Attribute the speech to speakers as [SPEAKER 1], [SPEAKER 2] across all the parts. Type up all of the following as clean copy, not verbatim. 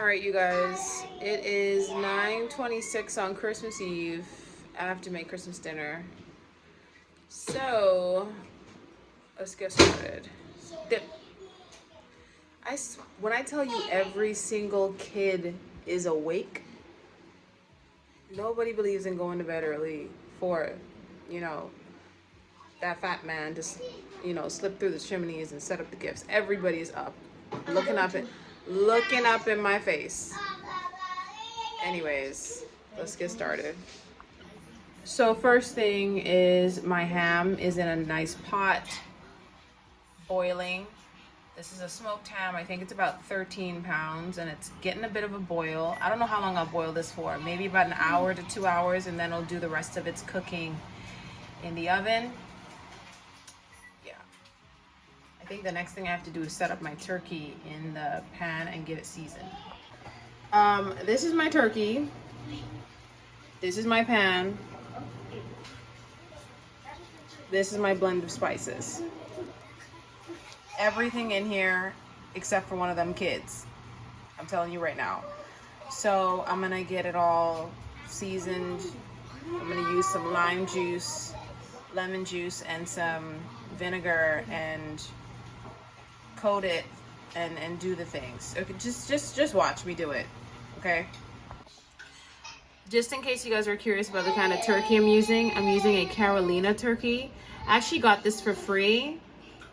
[SPEAKER 1] All right, you guys, it is 9:26 on Christmas Eve. I have to make Christmas dinner. So, let's get started. Dip. When I tell you every single kid is awake, nobody believes in going to bed early for, you know, that fat man just, slip through the chimneys and set up the gifts. Everybody's up, looking up in my face. Anyways, let's get started. So first thing is my ham is in a nice pot, boiling. This is a smoked ham. I think it's about 13 pounds and it's getting a bit of a boil. I don't know how long I'll boil this for. Maybe about an hour to 2 hours, and then I'll do the rest of its cooking in the oven. Yeah. I think the next thing I have to do is set up my turkey in the pan and get it seasoned. This is my turkey. This is my pan. This is my blend of spices. Everything in here except for one of them kids. I'm telling you right now. So I'm gonna get it all seasoned. I'm gonna use some lime juice, lemon juice, and some vinegar and coat it and do the things. Okay, just watch me do it. Okay. Just in case you guys are curious about the kind of turkey I'm using a Carolina turkey. I actually got this for free.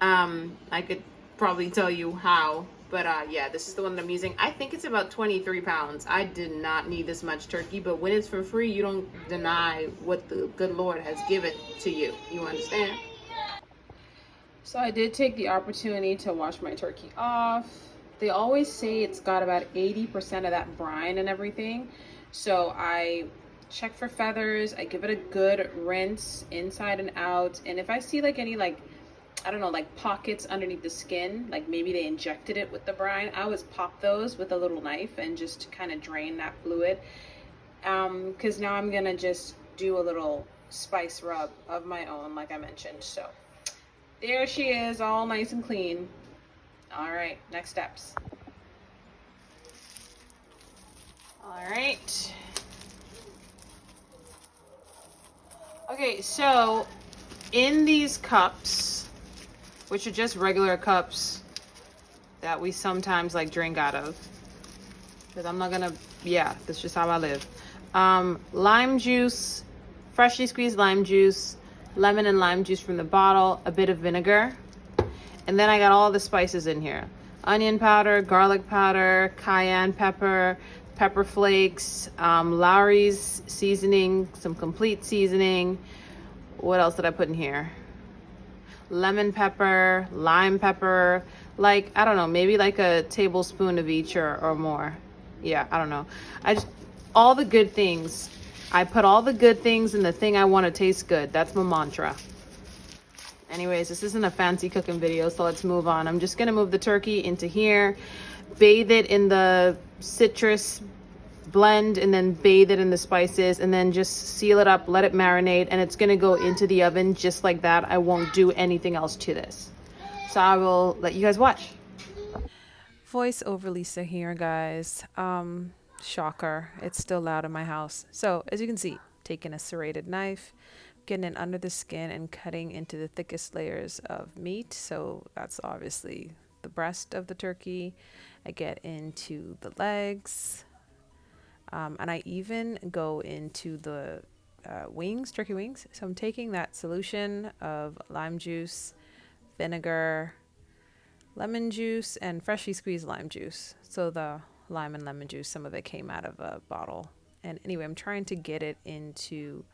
[SPEAKER 1] I could probably tell you how, but yeah, this is the one that I'm using. I think it's about 23 pounds. I did not need this much turkey, but when it's for free, you don't deny what the good Lord has given to you. You understand? So I did take the opportunity to wash my turkey off. They always say it's got about 80% of that brine and everything. So I check for feathers. I give it a good rinse inside and out. And if I see like any I don't know, like pockets underneath the skin, like maybe they injected it with the brine, I always pop those with a little knife and just kind of drain that fluid. Because now I'm gonna just do a little spice rub of my own, like I mentioned. So there she is, all nice and clean. All right, next steps. All right. Okay, so in these cups, which are just regular cups that we sometimes like drink out of, because I'm not gonna, yeah, that's just how I live. Lime juice, freshly squeezed lime juice, lemon and lime juice from the bottle, a bit of vinegar, and then I got all the spices in here: onion powder, garlic powder, cayenne pepper, pepper flakes, Lowry's seasoning, some complete seasoning. What else did I put in here? Lemon pepper, lime pepper, like, I don't know, maybe like a tablespoon of each or more. Yeah, I don't know. All the good things. I put all the good things in the thing I want to taste good. That's my mantra. Anyways, this isn't a fancy cooking video, so let's move on. I'm just gonna move the turkey into here, bathe it in the citrus blend, and then bathe it in the spices, and then just seal it up, let it marinate, and it's gonna go into the oven just like that. I won't do anything else to this. So I will let you guys watch. Voice over Lisa here, guys. Shocker, it's still loud in my house. So as you can see, taking a serrated knife, getting it under the skin and cutting into the thickest layers of meat. So that's obviously the breast of the turkey. I get into the legs, and I even go into the wings, turkey wings. So I'm taking that solution of lime juice, vinegar, lemon juice, and freshly squeezed lime juice. So the lime and lemon juice, some of it came out of a bottle. And anyway, I'm trying to get it into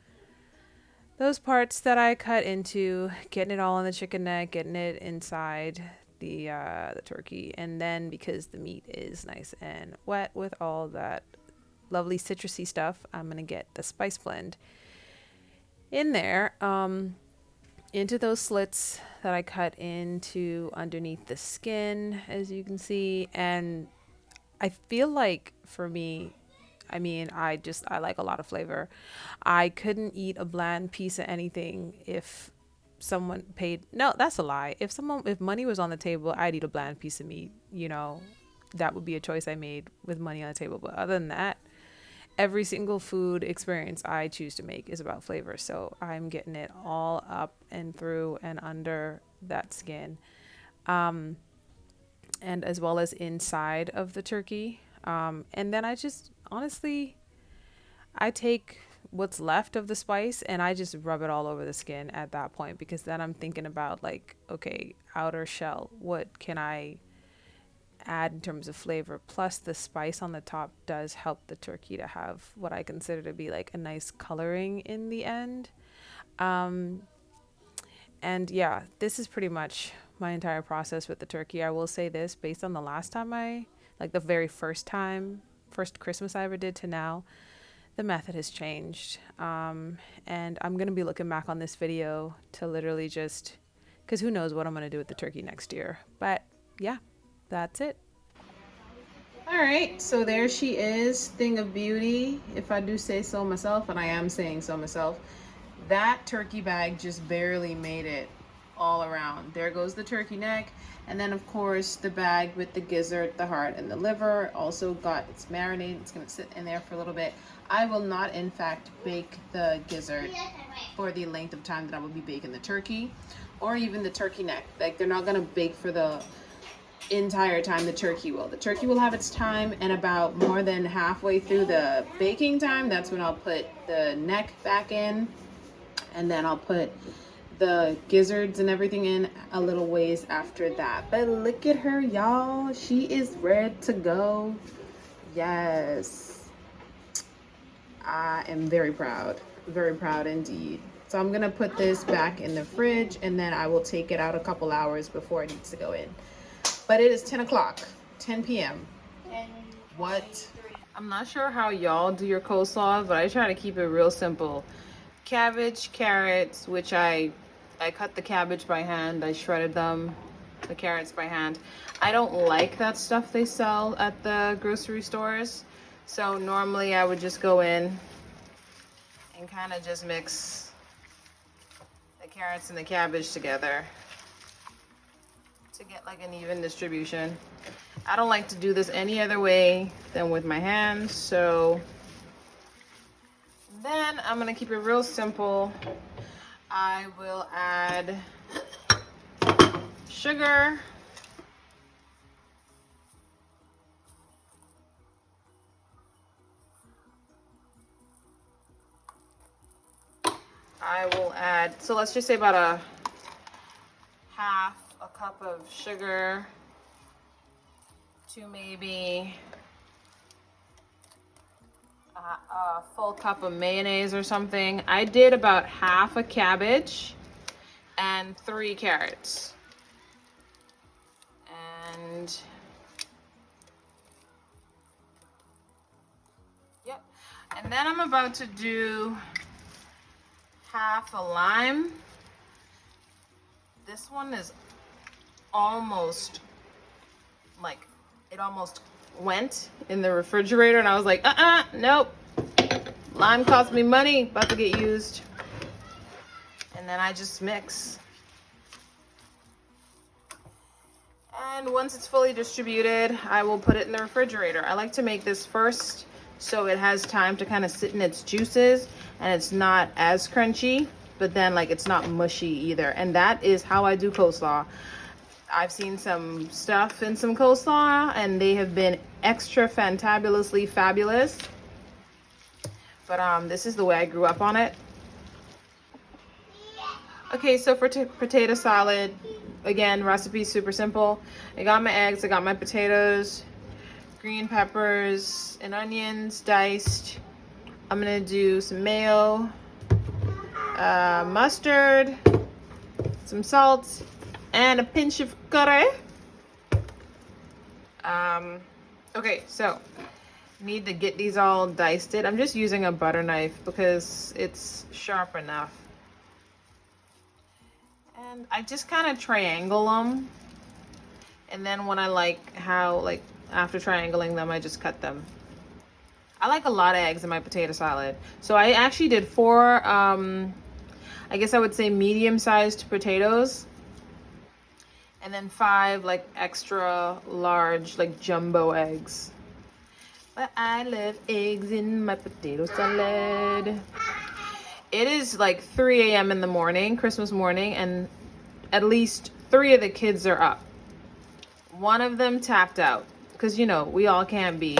[SPEAKER 1] those parts that I cut into, getting it all on the chicken neck, getting it inside the turkey. And then because the meat is nice and wet with all that lovely citrusy stuff, I'm gonna get the spice blend in there, into those slits that I cut into underneath the skin, as you can see. And I feel like for me, I mean, I like a lot of flavor. I couldn't eat a bland piece of anything if someone paid. No, that's a lie. If money was on the table, I'd eat a bland piece of meat, that would be a choice I made with money on the table. But other than that, every single food experience I choose to make is about flavor. So I'm getting it all up and through and under that skin. And as well as inside of the turkey. And then I just, honestly, I take what's left of the spice and I just rub it all over the skin at that point, because then I'm thinking about like, okay, outer shell, what can I add in terms of flavor? Plus the spice on the top does help the turkey to have what I consider to be like a nice coloring in the end. And yeah, this is pretty much my entire process with the turkey. I will say this, based on the last time the very first Christmas I ever did to now, the method has changed. And I'm going to be looking back on this video to literally just, because who knows what I'm going to do with the turkey next year. But yeah, that's it. All right, so there she is, thing of beauty, if I do say so myself, and I am saying so myself. That turkey bag just barely made it all around. There goes the turkey neck, and then of course the bag with the gizzard, the heart, and the liver also got its marinated. It's gonna sit in there for a little bit. I will not in fact bake the gizzard for the length of time that I will be baking the turkey, or even the turkey neck. Like, they're not gonna bake for the entire time. The turkey will have its time, and about more than halfway through the baking time, that's when I'll put the neck back in, and then I'll put the gizzards and everything in a little ways after that. But look at her, y'all, she is ready to go. Yes, I am very proud indeed. So I'm gonna put this back in the fridge, and then I will take it out a couple hours before it needs to go in. But it is 10 o'clock, 10 p.m. What? I'm not sure how y'all do your coleslaw, but I try to keep it real simple. Cabbage, carrots, which I cut the cabbage by hand. I shredded them, the carrots by hand. I don't like that stuff they sell at the grocery stores. So normally I would just go in and kind of just mix the carrots and the cabbage together to get like an even distribution. I don't like to do this any other way than with my hands. So then I'm gonna keep it real simple. I will add sugar, I will add, so let's just say about a half a cup of sugar to maybe a full cup of mayonnaise or something. I did about half a cabbage and 3 carrots. And yep. And then I'm about to do half a lime. This one is almost, like, it almost went in the refrigerator, and I was like, nope. Lime cost me money, about to get used. And then I just mix. And once it's fully distributed, I will put it in the refrigerator. I like to make this first so it has time to kind of sit in its juices and it's not as crunchy, but then like it's not mushy either. And that is how I do coleslaw. I've seen some stuff in some coleslaw and they have been extra fantabulously fabulous. But this is the way I grew up on it. Okay, so for potato salad, again, recipe super simple. I got my eggs, I got my potatoes, green peppers and onions diced. I'm gonna do some mayo, mustard, some salt, and a pinch of curry. Okay, so need to get these all diced. I'm just using a butter knife because it's sharp enough. And I just kind of triangle them. And then when I like how, like, after triangling them, I just cut them. I like a lot of eggs in my potato salad. So I actually did 4, I guess I would say medium-sized potatoes. And then 5 like extra large, like jumbo eggs. But I love eggs in my potato salad. It is like 3 a.m. in the morning, Christmas morning, and at least 3 of the kids are up. One of them tapped out because, you know, we all can't be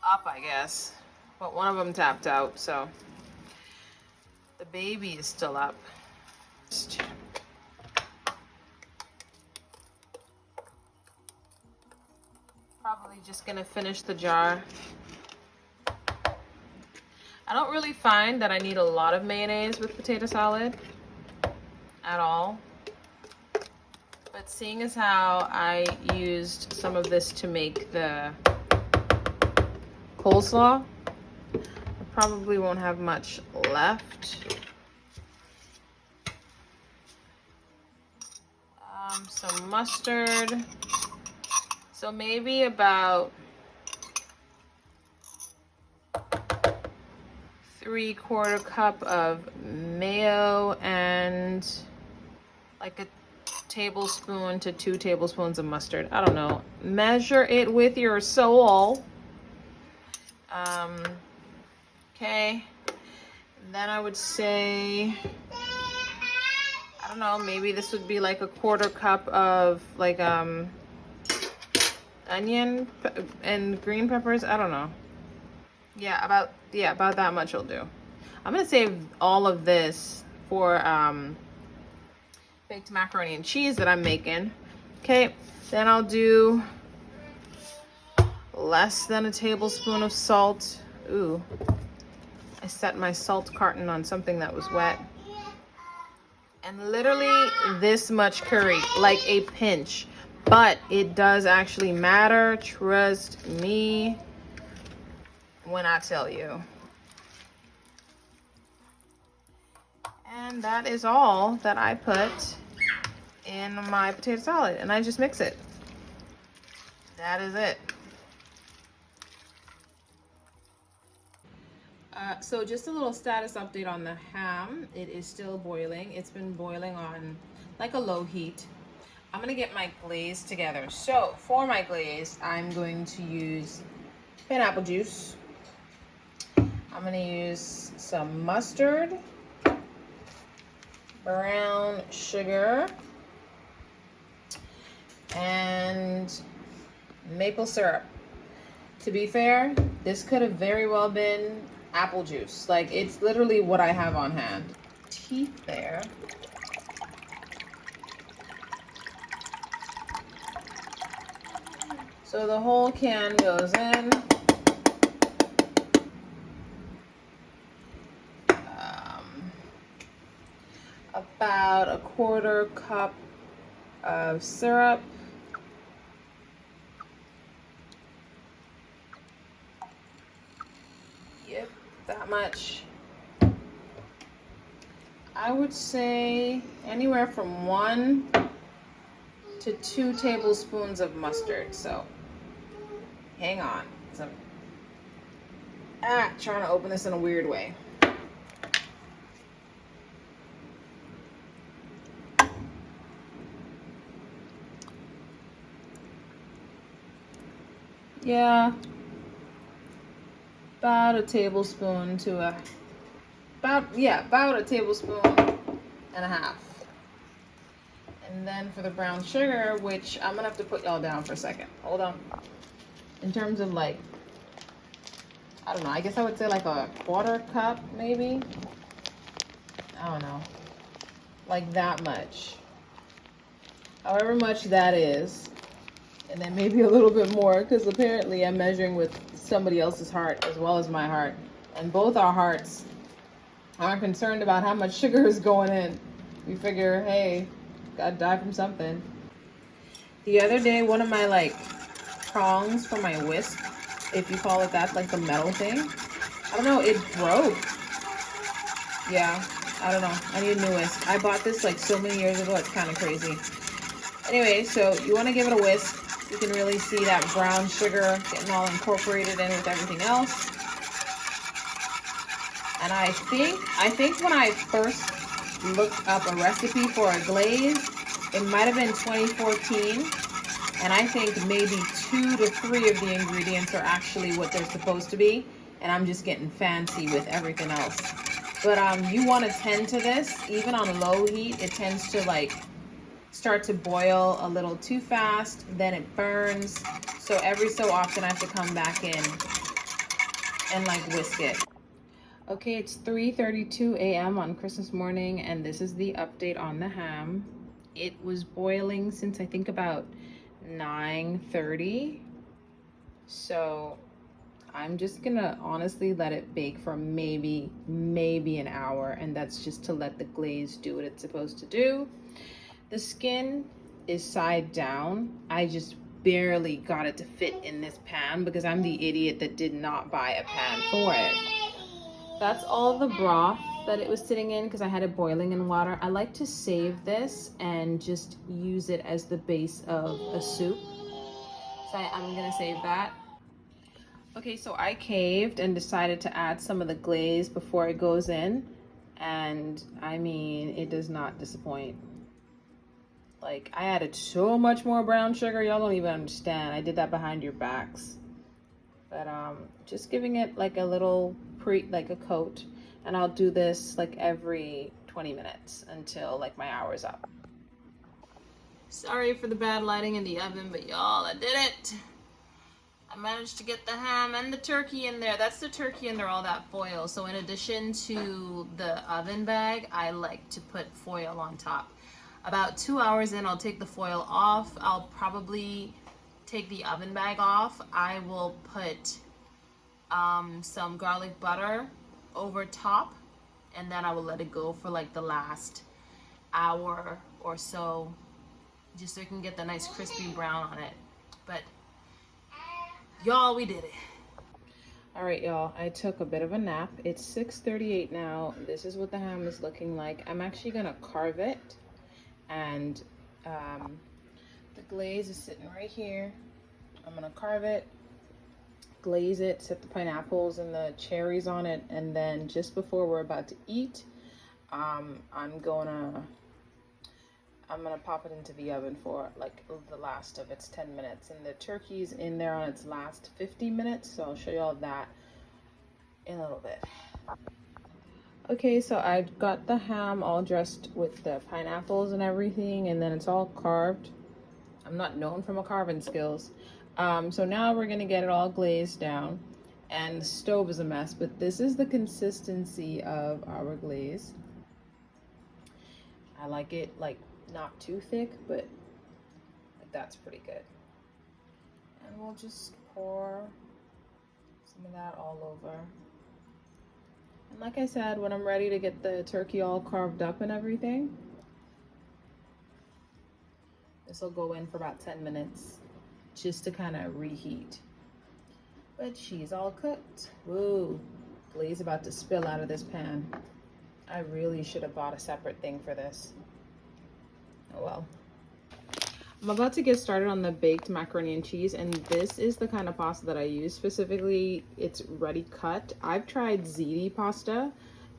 [SPEAKER 1] up, I guess. But one of them tapped out, so the baby is still up. Probably just gonna finish the jar. I don't really find that I need a lot of mayonnaise with potato salad at all. But seeing as how I used some of this to make the coleslaw, I probably won't have much left. Some mustard. So maybe about 3/4 cup of mayo and like a tablespoon to 2 tablespoons of mustard. I don't know. Measure it with your soul. Okay. Then I would say, I don't know, maybe this would be like 1/4 cup of like onion and green peppers. I don't know. Yeah, about that much will do. I'm gonna save all of this for baked macaroni and cheese that I'm making. Okay, then I'll do less than a tablespoon of salt. Ooh, I set my salt carton on something that was wet. And literally this much curry, like a pinch. But it does actually matter, trust me when I tell you. And that is all that I put in my potato salad, and I just mix it. That is it. So just a little status update on the ham. It is still boiling. It's been boiling on like a low heat. I'm gonna get my glaze together. So for my glaze, I'm going to use pineapple juice. I'm gonna use some mustard, brown sugar, and maple syrup. To be fair, this could have very well been apple juice. Like, it's literally what I have on hand. Teeth there. So the whole can goes in. About 1/4 cup of syrup. Yep, that much. I would say anywhere from 1 to 2 tablespoons of mustard. So hang on. So, trying to open this in a weird way. Yeah, about a tablespoon to about a tablespoon and a half. And then for the brown sugar, which I'm gonna have to put y'all down for a second. Hold on. In terms of like, I don't know, I guess I would say like 1/4 cup maybe. I don't know, like that much. However much that is. And then maybe a little bit more, because apparently I'm measuring with somebody else's heart as well as my heart. And both our hearts are concerned about how much sugar is going in. We figure, hey, gotta die from something. The other day, one of my like prongs for my whisk, if you call it that, like the metal thing, I don't know, it broke. Yeah, I don't know. I need a new whisk. I bought this like so many years ago, it's kind of crazy. Anyway, so you want to give it a whisk. You can really see that brown sugar getting all incorporated in with everything else. And I think when I first looked up a recipe for a glaze. It might have been 2014. And I think maybe 2 to 3 of the ingredients are actually what they're supposed to be. And I'm just getting fancy with everything else. But you want to tend to this, even on low heat, it tends to like start to boil a little too fast, then it burns. So every so often I have to come back in and like whisk it. Okay, it's 3:32 a.m. on Christmas morning, and this is the update on the ham. It was boiling since I think about 9:30. So I'm just gonna honestly let it bake for maybe an hour, and that's just to let the glaze do what it's supposed to do. The skin is side down. I just barely got it to fit in this pan because I'm the idiot that did not buy a pan for it. That's all the broth that it was sitting in because I had it boiling in water. I like to save this and just use it as the base of a soup. So I'm gonna save that. Okay, so I caved and decided to add some of the glaze before it goes in. And I mean, it does not disappoint. Like, I added so much more brown sugar, y'all don't even understand. I did that behind your backs. But just giving it like a little like a coat, and I'll do this like every 20 minutes until like my hour's up. Sorry for the bad lighting in the oven, but y'all, I did it. I managed to get the ham and the turkey in there. That's the turkey under all that foil. So in addition to the oven bag, I like to put foil on top. About 2 hours in, I'll take the foil off. I'll probably take the oven bag off. I will put some garlic butter over top, and then I will let it go for like the last hour or so, just so you can get the nice crispy brown on it. But y'all, we did it. All right, y'all, I took a bit of a nap. It's 6:38 now. This is what the ham is looking like. I'm actually gonna carve it, and the glaze is sitting right here. I'm gonna carve it, glaze it, set the pineapples and the cherries on it, and then just before we're about to eat, I'm gonna pop it into the oven for like the last of its 10 minutes, and the turkey's in there on its last 50 minutes, so I'll show you all that in a little bit. Okay, so I've got the ham all dressed with the pineapples and everything, and then it's all carved. I'm not known for my carving skills. So now we're gonna get it all glazed down, and the stove is a mess, but this is the consistency of our glaze. I like it like not too thick, but that's pretty good. And we'll just pour some of that all over. And like I said, when I'm ready to get the turkey all carved up and everything, this will go in for about 10 minutes just to kind of reheat. But she's all cooked. Woo, glaze about to spill out of this pan. I really should have bought a separate thing for this. Oh well. I'm about to get started on the baked macaroni and cheese, and this is the kind of pasta that I use. Specifically, it's ready cut. I've tried ziti pasta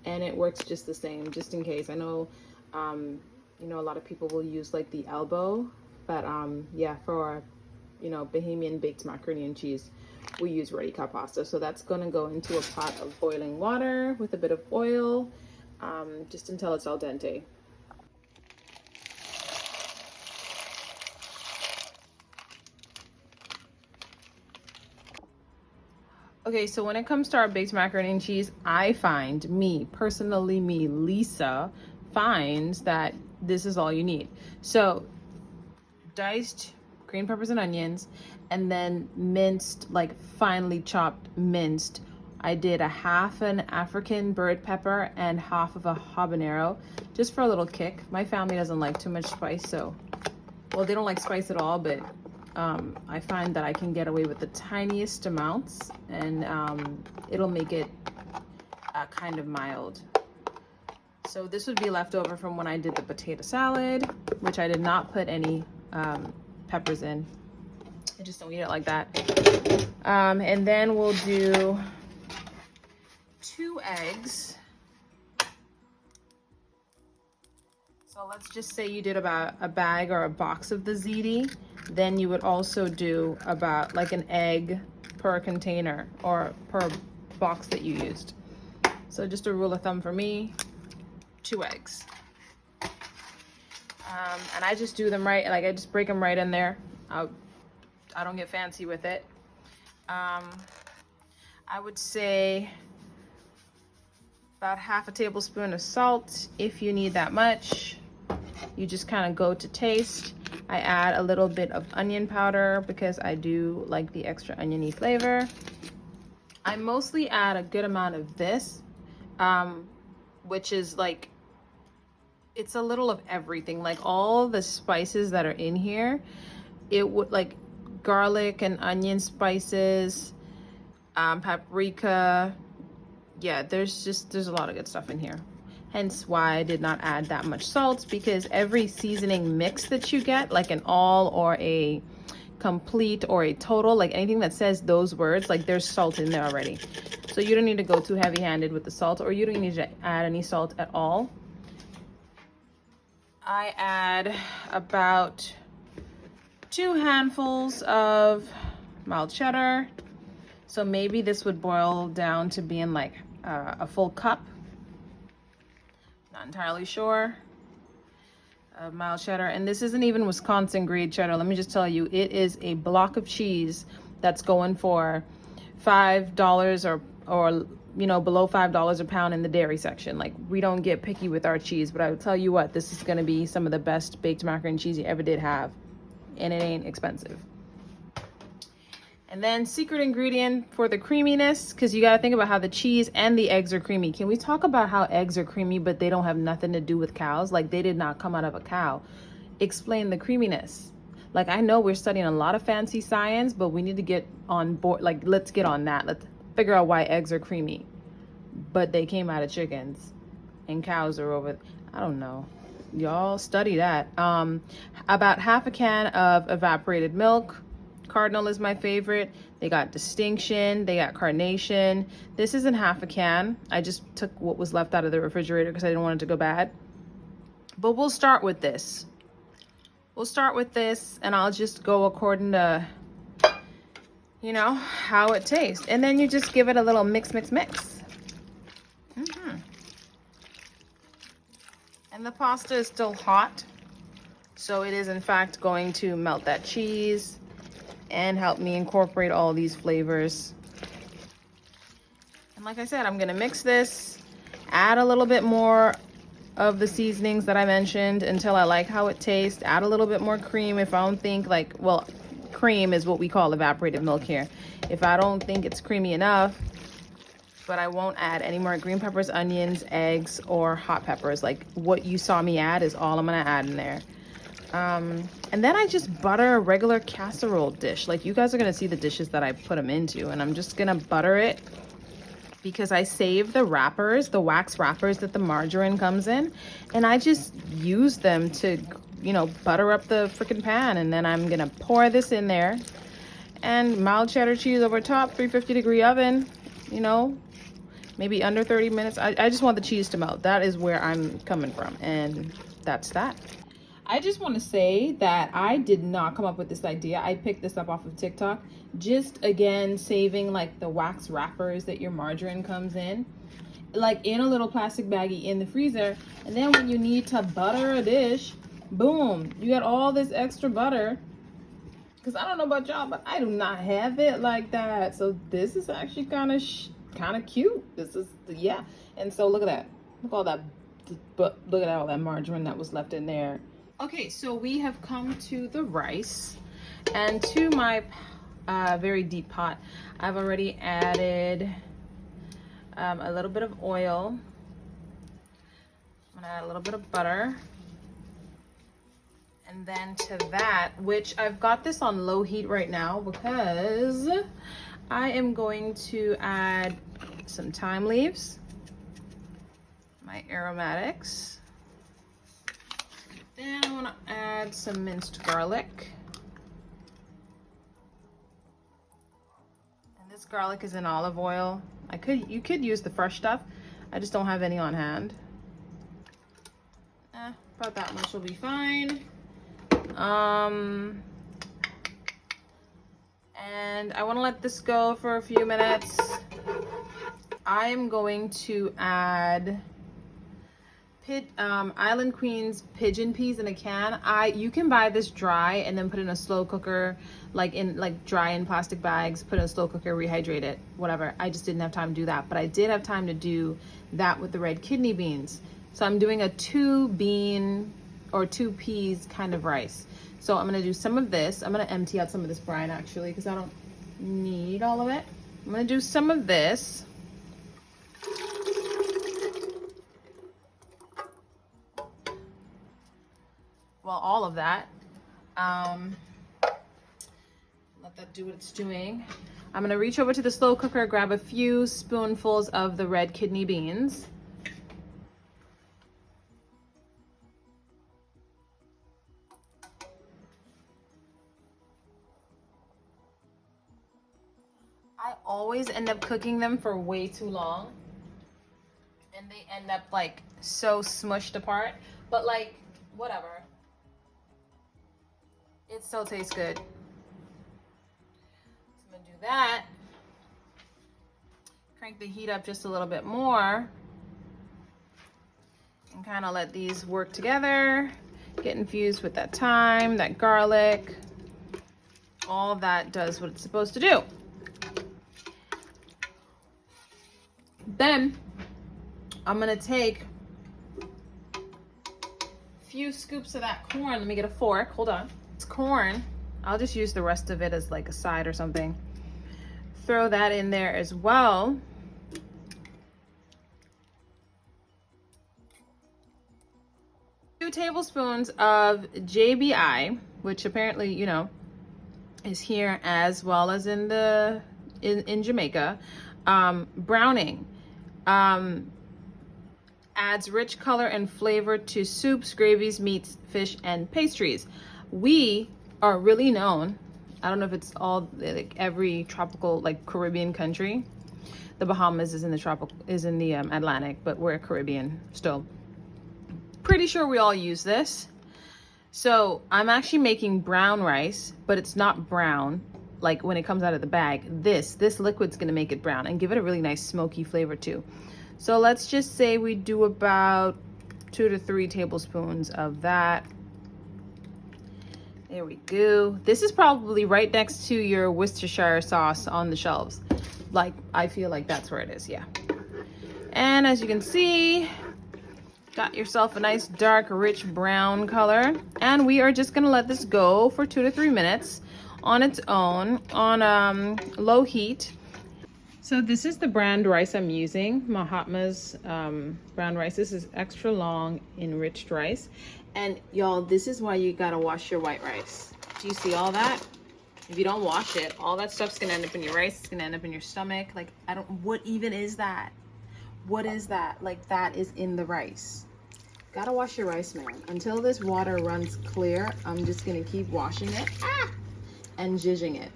[SPEAKER 1] and it works just the same, just in case. I know you know, a lot of people will use like the elbow, but yeah, for Bahamian baked macaroni and cheese, we use ready cut pasta. So that's gonna go into a pot of boiling water with a bit of oil, just until it's al dente. Okay, so when it comes to our baked macaroni and cheese, I find, Lisa, finds that this is all you need. So diced green peppers and onions, and then minced, like finely chopped minced. I did a half an African bird pepper and half of a habanero, just for a little kick. My family doesn't like too much spice, so, well, they don't like spice at all, but I find that I can get away with the tiniest amounts, and it'll make it kind of mild. So this would be left over from when I did the potato salad, which I did not put any peppers in. I just don't eat it like that. And then we'll do 2 eggs. So let's just say you did about a bag or a box of the ziti. Then you would also do about like an egg per container or per box that you used. So just a rule of thumb for me, 2 eggs. And I just do them right, like I just break them right in there. I don't get fancy with it. I would say about half a tablespoon of salt if you need that much. You just kind of go to taste. I add a little bit of onion powder because I do like the extra oniony flavor. I mostly add a good amount of this, which is like, it's a little of everything, like all the spices that are in here. It would like garlic and onion spices, paprika. Yeah, there's a lot of good stuff in here. Hence why I did not add that much salt, because every seasoning mix that you get, like an all or a complete or a total, like anything that says those words, like there's salt in there already. So you don't need to go too heavy-handed with the salt, or you don't need to add any salt at all. I add about 2 handfuls of mild cheddar. So maybe this would boil down to being like a full cup. Not entirely sure. Mild cheddar, and this isn't even Wisconsin grade cheddar. Let me just tell you, it is a block of cheese that's going for $5 or you know, below $5 a pound in the dairy section. Like, we don't get picky with our cheese, but I will tell you what, this is going to be some of the best baked macaroni and cheese you ever did have, and it ain't expensive. And then secret ingredient for the creaminess, because you got to think about how the cheese and the eggs are creamy. Can we talk about how eggs are creamy, but they don't have nothing to do with cows? Like, they did not come out of a cow. Explain the creaminess. Like, I know we're studying a lot of fancy science, but we need to get on board. Like, let's get on that. Let's figure out why eggs are creamy. But they came out of chickens, and cows are over. I don't know. Y'all study that. About half a can of evaporated milk. Cardinal is my favorite. They got Distinction, they got Carnation. This isn't half a can. I just took what was left out of the refrigerator because I didn't want it to go bad. But we'll start with this. We'll start with this, and I'll just go according to, you know, how it tastes. And then you just give it a little mix. And the pasta is still hot, so it is in fact going to melt that cheese and help me incorporate all these flavors. And like I said, I'm gonna mix this, add a little bit more of the seasonings that I mentioned until I like how it tastes, add a little bit more cream if I don't think, like, well, cream is what we call evaporated milk here. If I don't think it's creamy enough, but I won't add any more green peppers, onions, eggs, or hot peppers. Like what you saw me add is all I'm gonna add in there. And then I just butter a regular casserole dish. Like, you guys are gonna see the dishes that I put them into, and I'm just gonna butter it because I save the wrappers, the wax wrappers that the margarine comes in, and I just use them to, you know, butter up the freaking pan. And then I'm gonna pour this in there, and mild cheddar cheese over top, 350-degree oven, you know, maybe under 30 minutes. I just want the cheese to melt. That is where I'm coming from, and that's that. I just want to say that I did not come up with this idea. I picked this up off of TikTok. Just, again, saving like the wax wrappers that your margarine comes in, like in a little plastic baggie in the freezer. And then when you need to butter a dish, boom, you got all this extra butter. Because I don't know about y'all, but I do not have it like that. So this is actually kind of cute. This is, yeah. And so look at that. Look at all that, but look at all that margarine that was left in there. Okay, so we have come to the rice, and to my very deep pot, I've already added a little bit of oil. I'm gonna add a little bit of butter. And then to that, which I've got this on low heat right now because I am going to add some thyme leaves, my aromatics. Then I want to add some minced garlic. And this garlic is in olive oil. You could use the fresh stuff. I just don't have any on hand. About that much will be fine. And I want to let this go for a few minutes. I am going to add Island Queen's pigeon peas in a can. You can buy this dry and then put it in a slow cooker, like dry in plastic bags, put it in a slow cooker, rehydrate it, whatever. I just didn't have time to do that, but I did have time to do that with the red kidney beans. So I'm doing a 2-bean or 2 peas kind of rice. So I'm gonna do some of this. I'm gonna empty out some of this brine actually, because I don't need all of it. I'm gonna do some of this. Well, all of that. Let that do what it's doing. I'm gonna reach over to the slow cooker, grab a few spoonfuls of the red kidney beans. I always end up cooking them for way too long, and they end up like so smushed apart, but like whatever. It still tastes good. So I'm gonna do that. Crank the heat up just a little bit more and kind of let these work together, get infused with that thyme, that garlic. All that does what it's supposed to do. Then I'm gonna take a few scoops of that corn. Let me get a fork, hold on. It's corn. I'll just use the rest of it as like a side or something. Throw that in there as well. 2 tablespoons of JBI, which apparently, you know, is here as well as in Jamaica. Browning adds rich color and flavor to soups, gravies, meats, fish, and pastries. We are really known, I don't know if it's all like every tropical like Caribbean country. The Bahamas is in the Atlantic, but we're Caribbean still. Pretty sure we all use this. So I'm actually making brown rice, but it's not brown like when it comes out of the bag. This liquid's gonna make it brown and give it a really nice smoky flavor too. So let's just say we do about 2 to 3 tablespoons of that. There we go. This is probably right next to your Worcestershire sauce on the shelves. Like, I feel like that's where it is, yeah. And as you can see, got yourself a nice dark, rich brown color. And we are just gonna let this go for 2 to 3 minutes on its own on low heat. So this is the brand rice I'm using, Mahatma's brown rice. This is extra long enriched rice. And y'all, this is why you gotta wash your white rice. Do you see all that? If you don't wash it, all that stuff's gonna end up in your rice. It's gonna end up in your stomach. Like, what even is that? What is that? Like, that is in the rice. Gotta wash your rice, man. Until this water runs clear, I'm just gonna keep washing it and zhuzhing it.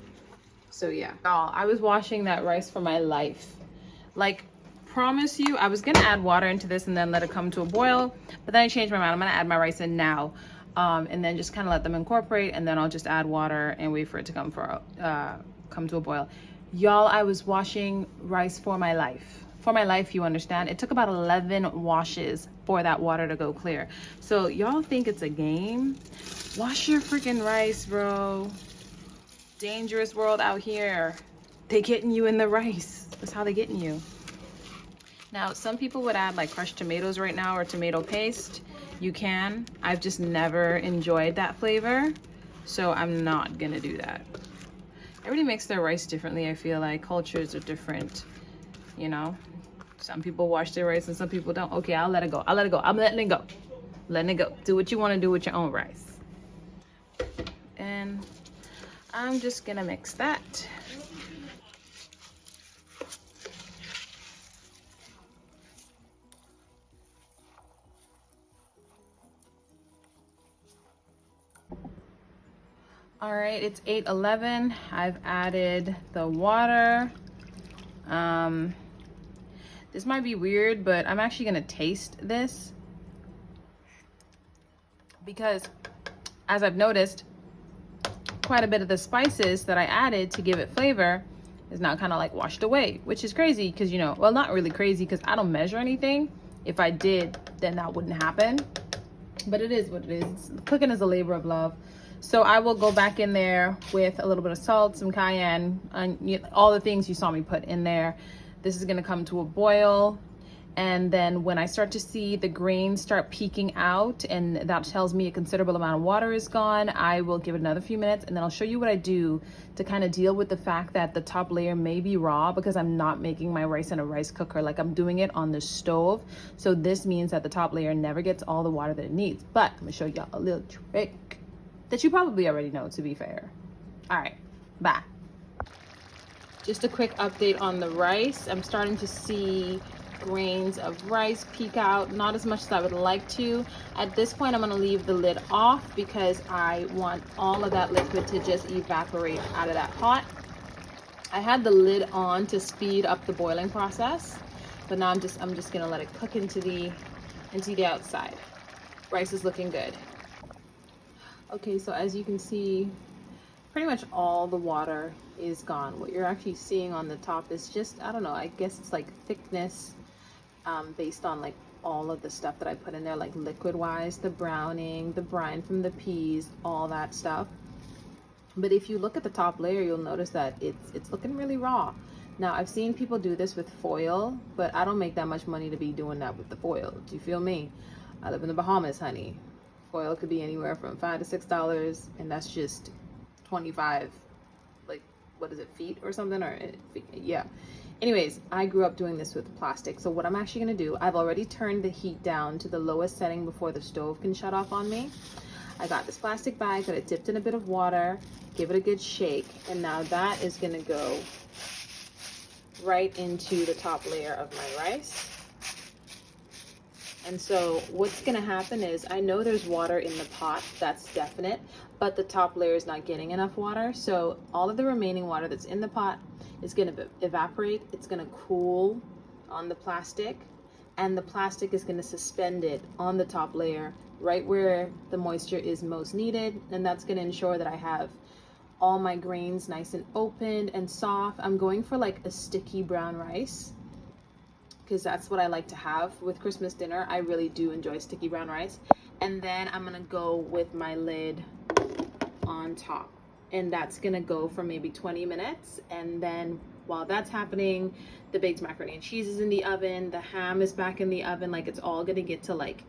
[SPEAKER 1] So yeah, y'all, I was washing that rice for my life. Like, promise you, I was gonna add water into this and then let it come to a boil, but then I changed my mind. I'm gonna add my rice in now, and then just kind of let them incorporate, and then I'll just add water and wait for it to come to a boil. Y'all, I was washing rice for my life. For my life, you understand? It took about 11 washes for that water to go clear. So y'all think it's a game? Wash your freaking rice, bro. Dangerous world out here. They getting you in the rice. That's how they getting you. Now, some people would add like crushed tomatoes right now or tomato paste. You can. I've just never enjoyed that flavor, so I'm not gonna do that. Everybody makes their rice differently. I feel like cultures are different, you know. Some people wash their rice and some people don't. Okay, I'll let it go. I'll let it go. I'm letting it go. Letting it go. Do what you want to do with your own rice. And I'm just gonna mix that. All right, it's 8:11. I've added the water. This might be weird, but I'm actually gonna taste this. because as I've noticed, quite a bit of the spices that I added to give it flavor is now kind of like washed away, which is crazy because, you know, well, not really crazy because I don't measure anything. If I did, then that wouldn't happen. But it is what it is. Cooking is a labor of love. So I will go back in there with a little bit of salt, some cayenne, and all the things you saw me put in there. This is gonna come to a boil. And then when I start to see the grains start peeking out, and that tells me a considerable amount of water is gone, I will give it another few minutes, and then I'll show you what I do to kind of deal with the fact that the top layer may be raw because I'm not making my rice in a rice cooker. Like, I'm doing it on the stove. So this means that the top layer never gets all the water that it needs. But I'm gonna show y'all a little trick that you probably already know, to be fair. All right, bye. Just a quick update on the rice. I'm starting to see grains of rice peek out, not as much as I would like to. At this point, I'm going to leave the lid off because I want all of that liquid to just evaporate out of that pot. I had the lid on to speed up the boiling process, but now I'm just going to let it cook into the outside. Rice is looking good. Okay, so as you can see, pretty much all the water is gone. What you're actually seeing on the top is just, I don't know, I guess it's like thickness based on like all of the stuff that I put in there, like liquid wise, the browning, the brine from the peas, all that stuff. But if you look at the top layer, you'll notice that it's looking really raw. Now, I've seen people do this with foil, but I don't make that much money to be doing that with the foil. Do you feel me? I live in the Bahamas, honey. Foil could be anywhere from $5 to $6, and that's just 25, like, what is it, feet or something? Or yeah. Anyways, I grew up doing this with plastic. So what I'm actually gonna do, I've already turned the heat down to the lowest setting before the stove can shut off on me. I got this plastic bag that I dipped in a bit of water, give it a good shake, and now that is gonna go right into the top layer of my rice. And so what's gonna happen is, I know there's water in the pot, that's definite, but the top layer is not getting enough water. So all of the remaining water that's in the pot is gonna evaporate, it's gonna cool on the plastic, and the plastic is gonna suspend it on the top layer, right where the moisture is most needed. And that's gonna ensure that I have all my grains nice and opened and soft. I'm going for like a sticky brown rice, because that's what I like to have with Christmas dinner. I really do enjoy sticky brown rice. And then I'm gonna go with my lid on top, and that's gonna go for maybe 20 minutes. And then while that's happening, the baked macaroni and cheese is in the oven, the ham is back in the oven. Like, it's all gonna get to like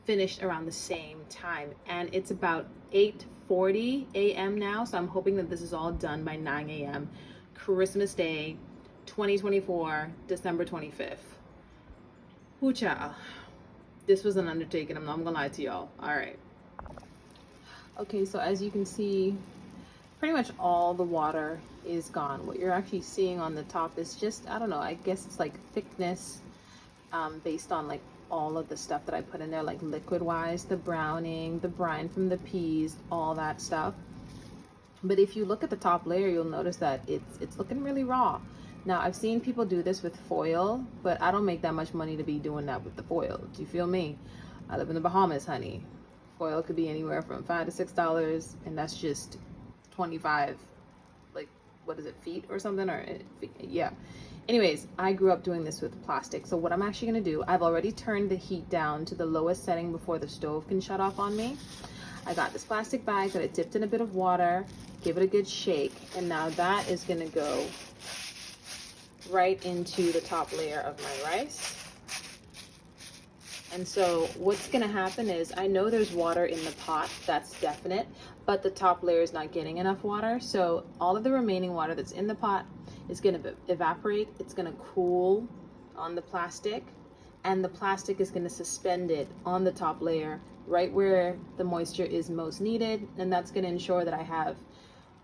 [SPEAKER 1] finished around the same time. And it's about 8:40 a.m. now, so I'm hoping that this is all done by 9 a.m. Christmas Day 2024, December 25th. Ooh, child. This was an undertaking. I'm not gonna lie to y'all. All right. Okay, so as you can see, pretty much all the water is gone. What you're actually seeing on the top is just, I don't know, I guess it's like thickness based on like all of the stuff that I put in there, like liquid wise, the browning, the brine from the peas, all that stuff. But if you look at the top layer, you'll notice that it's looking really raw. Now, I've seen people do this with foil, but I don't make that much money to be doing that with the foil. Do you feel me? I live in the Bahamas, honey. Foil could be anywhere from $5 to $6, and that's just 25, like, what is it, feet or something? Or yeah. Anyways, I grew up doing this with plastic. So what I'm actually gonna do, I've already turned the heat down to the lowest setting before the stove can shut off on me. I got this plastic bag that I dipped in a bit of water, give it a good shake, and now that is gonna go right into the top layer of my rice. And so what's gonna happen is, I know there's water in the pot, that's definite, but the top layer is not getting enough water. So all of the remaining water that's in the pot is gonna evaporate, it's gonna cool on the plastic, and the plastic is gonna suspend it on the top layer, right where the moisture is most needed. And that's gonna ensure that I have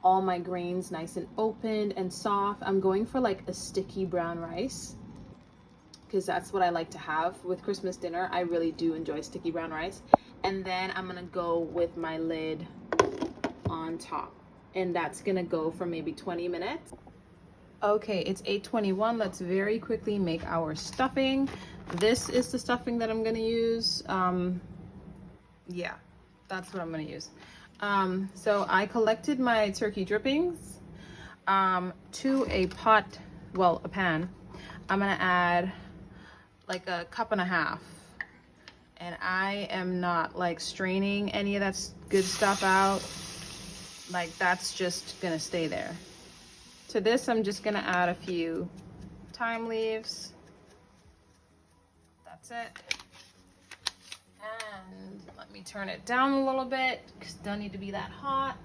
[SPEAKER 1] all my grains nice and opened and soft. I'm going for like a sticky brown rice, because that's what I like to have with Christmas dinner. I really do enjoy sticky brown rice. And then I'm gonna go with my lid on top, and that's gonna go for maybe 20 minutes. Okay, it's 8:21. Let's very quickly make our stuffing. This is the stuffing that I'm gonna use. Yeah, that's what I'm gonna use. So I collected my turkey drippings to a pot, well, a pan. I'm gonna add like a cup and a half. And I am not like straining any of that good stuff out. Like that's just gonna stay there. To this, I'm just gonna add a few thyme leaves. That's it. And let me turn it down a little bit because it doesn't need to be that hot.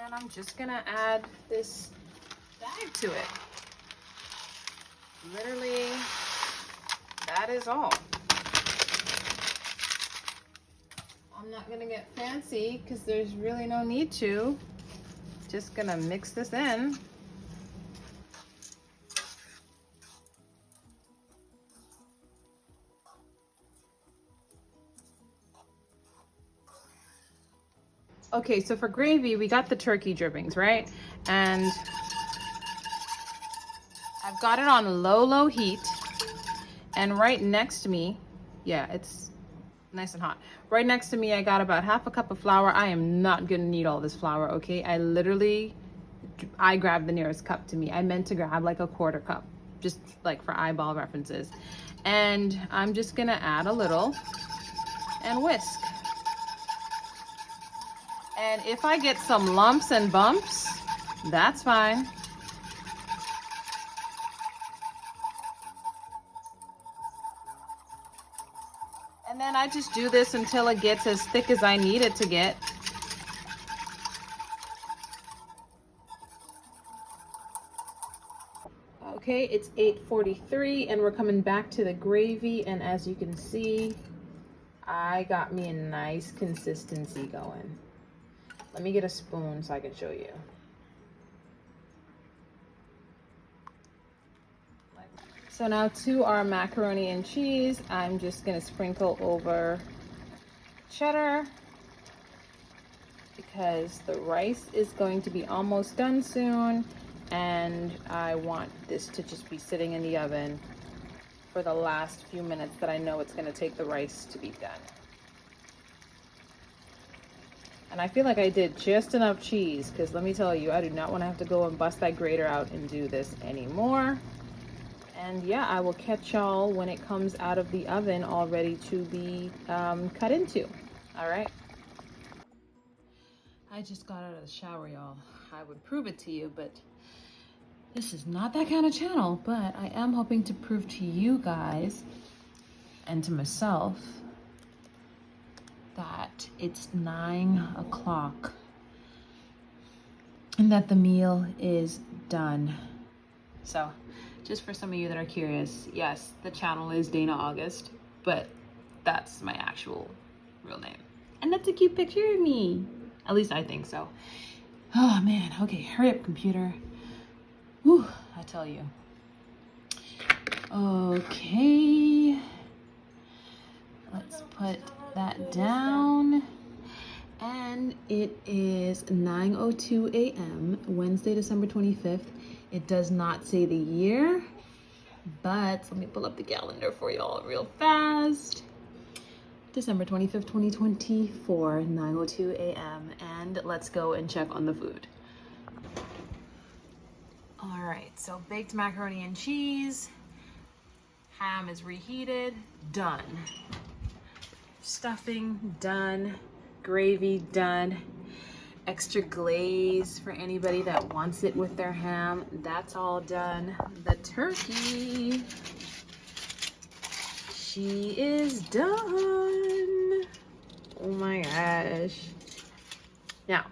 [SPEAKER 1] And I'm just gonna add this bag to it. Literally, that is all. I'm not gonna get fancy because there's really no need to. Just gonna mix this in. Okay, so for gravy, we got the turkey drippings, right? And I've got it on low heat. And right next to me, yeah, it's nice and hot. Right next to me, I got about half a cup of flour. I am not gonna need all this flour, okay? I grabbed the nearest cup to me. I meant to grab like a quarter cup, just like for eyeball references. And I'm just gonna add a little and whisk. And if I get some lumps and bumps, that's fine. And then I just do this until it gets as thick as I need it to get. Okay, it's 8:43 and we're coming back to the gravy. And as you can see, I got me a nice consistency going. Let me get a spoon so I can show you. So now to our macaroni and cheese, I'm just gonna sprinkle over cheddar because the rice is going to be almost done soon and I want this to just be sitting in the oven for the last few minutes that I know it's gonna take the rice to be done. And I feel like I did just enough cheese because let me tell you, I do not want to have to go and bust that grater out and do this anymore. And yeah, I will catch y'all when it comes out of the oven all ready to be cut into. All right. I just got out of the shower, y'all. I would prove it to you, but this is not that kind of channel. But I am hoping to prove to you guys and to myself that it's 9 o'clock and that the meal is done. So just for some of you that are curious, yes, the channel is Dana August, but that's my actual real name. And that's a cute picture of me. At least I think so. Oh man, okay, hurry up computer. Whew, I tell you. Okay, let's put that down. And it is 9:02 a.m. Wednesday, December 25th. It does not say the year, but let me pull up the calendar for y'all real fast. December 25th, 2024, 9:02 a.m. And let's go and check on the food. All right, so baked macaroni and cheese. Ham is reheated, done. Stuffing, done. Gravy, done. Extra glaze for anybody that wants it with their ham. That's all done. The turkey, she is done. Oh my gosh. Now,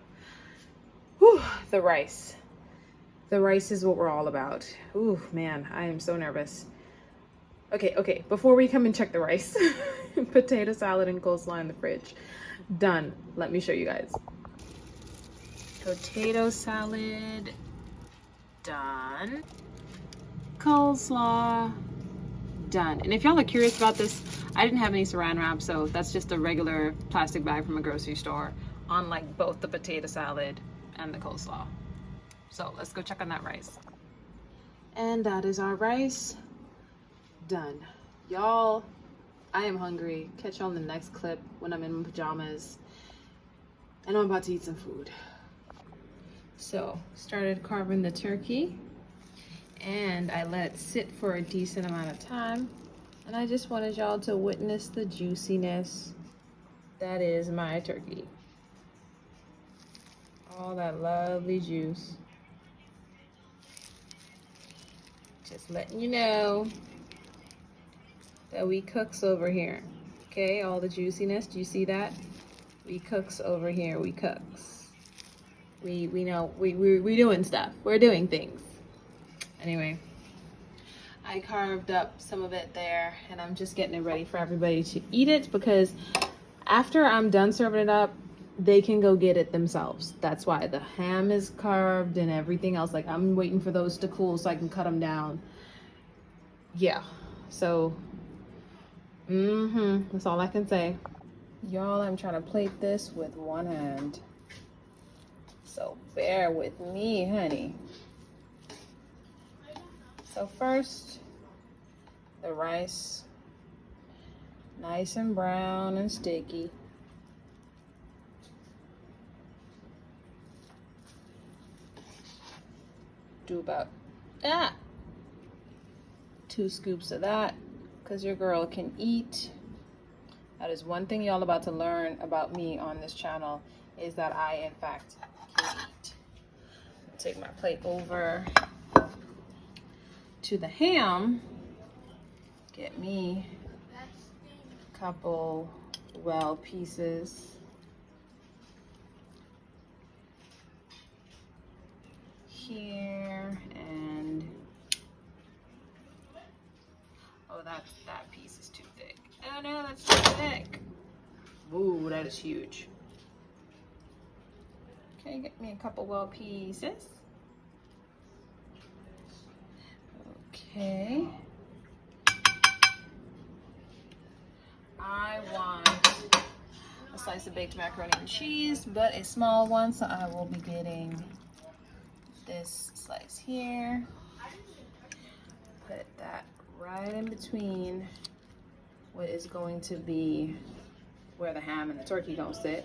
[SPEAKER 1] whew, the rice. The rice is what we're all about. Ooh, man, I am so nervous. Okay, before we come and check the rice, potato salad and coleslaw in the fridge. Done. Let me show you guys. Potato salad, done. Coleslaw, done. And if y'all are curious about this, I didn't have any saran wrap, so that's just a regular plastic bag from a grocery store on like both the potato salad and the coleslaw. So let's go check on that rice. And that is our rice. Done. Y'all, I am hungry. Catch you on the next clip when I'm in my pajamas. And I'm about to eat some food. So, started carving the turkey. And I let it sit for a decent amount of time. And I just wanted y'all to witness the juiciness that is my turkey. All that lovely juice. Just letting you know that we cooks over here. Okay, all the juiciness, do you see that? We cooks over here, we cooks. We know, we doing stuff. We're doing things. Anyway, I carved up some of it there and I'm just getting it ready for everybody to eat it because after I'm done serving it up, they can go get it themselves. That's why the ham is carved and everything else. Like, I'm waiting for those to cool so I can cut them down. Yeah, so, that's all I can say. Y'all, I'm trying to plate this with one hand. So bear with me, honey. So first, the rice, nice and brown and sticky. Do about 2 scoops of that, because your girl can eat. That is one thing y'all about to learn about me on this channel, is that I, in fact, can eat. Take my plate over to the ham. Get me a couple well pieces. Here, and oh, that piece is too thick. Oh no, that's too thick. Ooh, that is huge. Okay, get me a couple well pieces. Okay. I want a slice of baked macaroni and cheese, but a small one, so I will be getting this slice here. Put that right in between what is going to be where the ham and the turkey don't sit.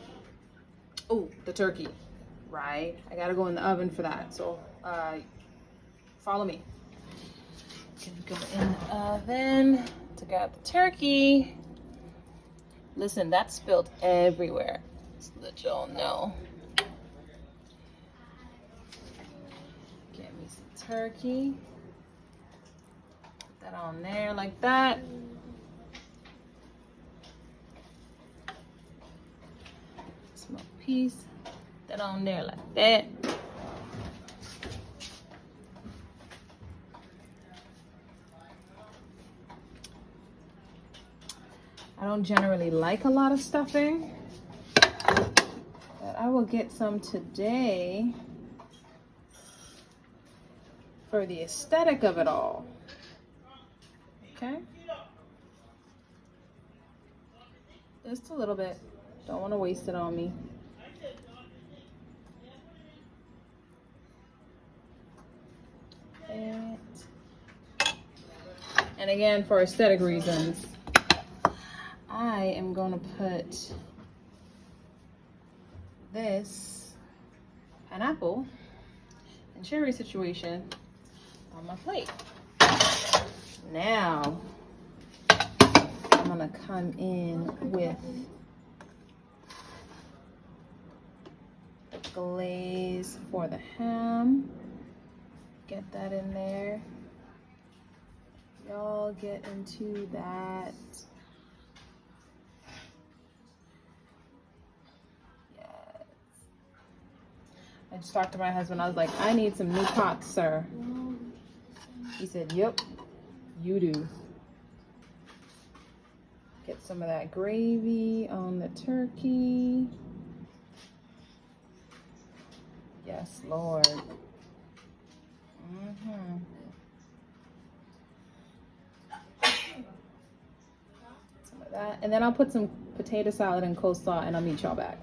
[SPEAKER 1] Oh, the turkey, right? I gotta go in the oven for that, so follow me. Gonna go in the oven to grab the turkey. Listen, that spilled everywhere, so that y'all know. Get me some turkey. Put that on there like that. Small piece. Put that on there like that. I don't generally like a lot of stuffing, but I will get some today for the aesthetic of it all. Okay? Just a little bit. Don't want to waste it on me. And again, for aesthetic reasons, I am going to put this pineapple and cherry situation on my plate. Now, I'm going to come in with the glaze for the ham. Get that in there. Y'all get into that. I just talked to my husband. I was like, I need some new pots, sir. He said, yep, you do. Get some of that gravy on the turkey. Yes, Lord. Some of that. And then I'll put some potato salad and coleslaw and I'll meet y'all back.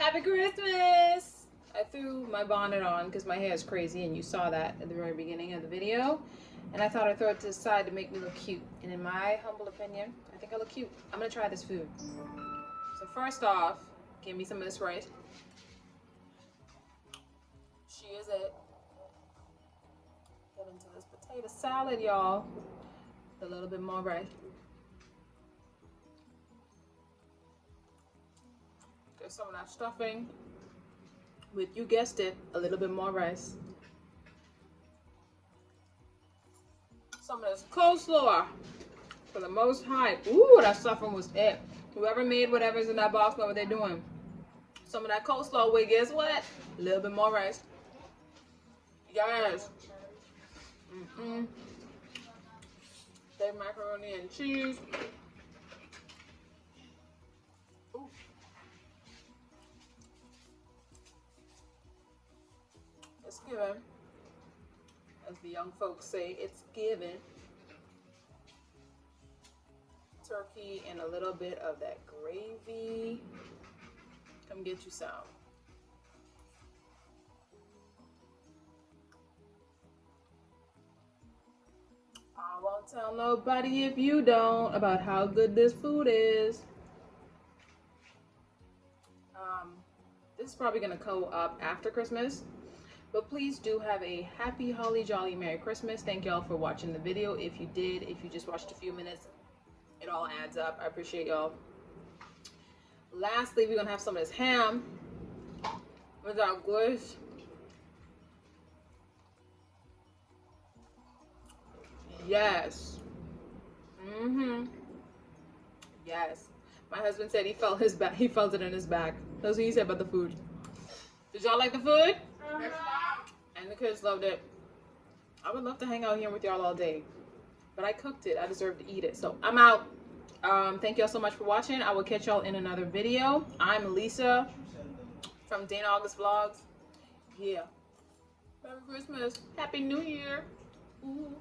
[SPEAKER 1] Happy Christmas! I threw my bonnet on because my hair is crazy, and you saw that at the very beginning of the video. And I thought I'd throw it to the side to make me look cute. And in my humble opinion, I think I look cute. I'm gonna try this food. So first off, give me some of this rice. She is it. Get into this potato salad, y'all. A little bit more rice. Get some of that stuffing with, you guessed it, a little bit more rice. Some of this coleslaw for the most high. Ooh, that stuffing was it. Whoever made whatever's in that box know what they're doing. Some of that coleslaw with, guess what? A little bit more rice. Yes. Baked macaroni and cheese. Ooh. It's given. As the young folks say, it's given. Turkey and a little bit of that gravy. Come get you some. I won't tell nobody if you don't about how good this food is. This is probably gonna go up after Christmas, but please do have a happy, holly jolly Merry Christmas. Thank y'all for watching the video. If you did, if you just watched a few minutes, it all adds up. I appreciate y'all. Lastly, we're gonna have some of this ham with our goose. Yes. Yes. My husband said he felt his back. He felt it in his back. That's what he said about the food. Did y'all like the food? And the kids loved it. I would love to hang out here with y'all all day, but I cooked it. I deserve to eat it. So I'm out. Thank y'all so much for watching. I will catch y'all in another video. I'm Lisa from DAynaaugustvlogs. Yeah. Merry Christmas. Happy New Year. Ooh.